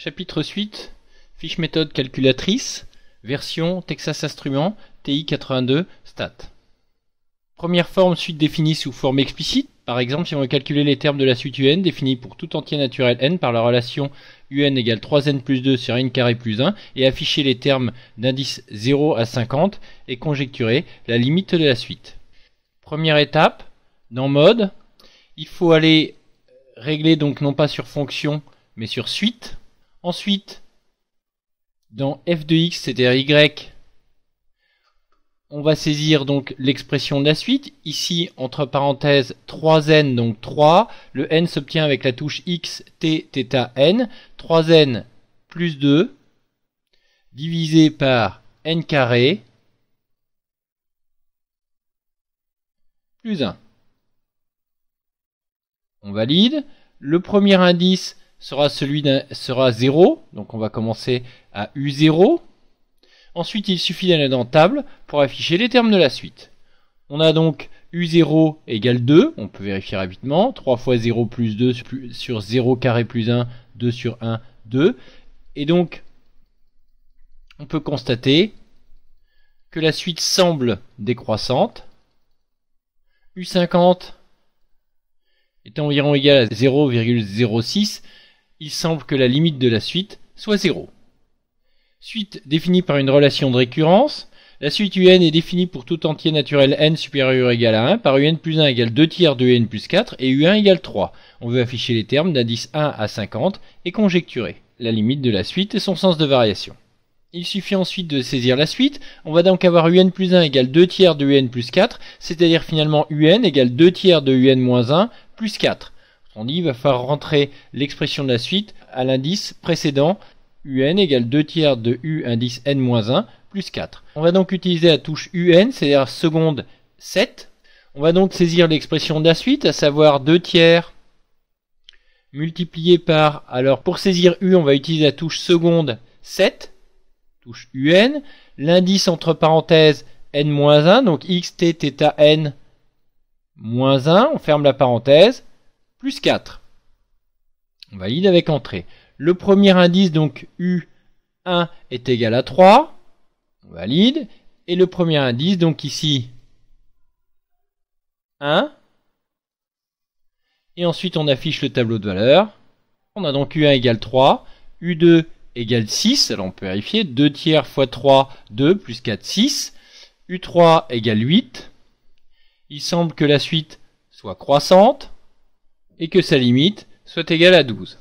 Chapitre suite, fiche méthode calculatrice, version Texas Instruments TI82 Stat. Première forme, suite définie sous forme explicite. Par exemple, si on veut calculer les termes de la suite UN définie pour tout entier naturel n par la relation UN égale 3n plus 2 sur n carré plus 1 et afficher les termes d'indice 0 à 50 et conjecturer la limite de la suite. Première étape, dans mode, il faut aller régler donc non pas sur fonction mais sur suite. Ensuite, dans f de x, c'est-à-dire y, on va saisir donc l'expression de la suite. Ici, entre parenthèses, 3n, donc 3. Le n s'obtient avec la touche x, t, θ, n. 3n plus 2, divisé par n carré, plus 1. On valide. Le premier indice sera 0, donc on va commencer à U0. Ensuite, il suffit d'aller dans table pour afficher les termes de la suite. On a donc U0 égale 2, on peut vérifier rapidement, 3 fois 0 plus 2 sur 0 carré plus 1, 2 sur 1, 2. Et donc, on peut constater que la suite semble décroissante. U50 est environ égal à 0,06. Il semble que la limite de la suite soit 0. Suite définie par une relation de récurrence. La suite UN est définie pour tout entier naturel n supérieur ou égal à 1 par UN plus 1 égale 2 tiers de UN plus 4 et U1 égale 3. On veut afficher les termes d'indice 1 à 50 et conjecturer la limite de la suite et son sens de variation. Il suffit ensuite de saisir la suite. On va donc avoir UN plus 1 égale 2 tiers de UN plus 4, c'est-à-dire finalement UN égale 2 tiers de UN moins 1 plus 4. On dit il va falloir rentrer l'expression de la suite à l'indice précédent, UN égale 2 tiers de U indice n-1 plus 4. On va donc utiliser la touche UN, c'est-à-dire seconde 7. On va donc saisir l'expression de la suite, à savoir 2 tiers multiplié par... Alors pour saisir U, on va utiliser la touche seconde 7, touche UN. L'indice entre parenthèses n-1, donc x, t, θ, n, moins 1, on ferme la parenthèse, plus 4. On valide avec entrée. Le premier indice, donc U1, est égal à 3. On valide. Et le premier indice, donc ici, 1. Et ensuite, on affiche le tableau de valeurs. On a donc U1 égale 3. U2 égale 6. Alors, on peut vérifier. 2 tiers fois 3, 2, plus 4, 6. U3 égale 8. Il semble que la suite soit croissante et que sa limite soit égale à 12.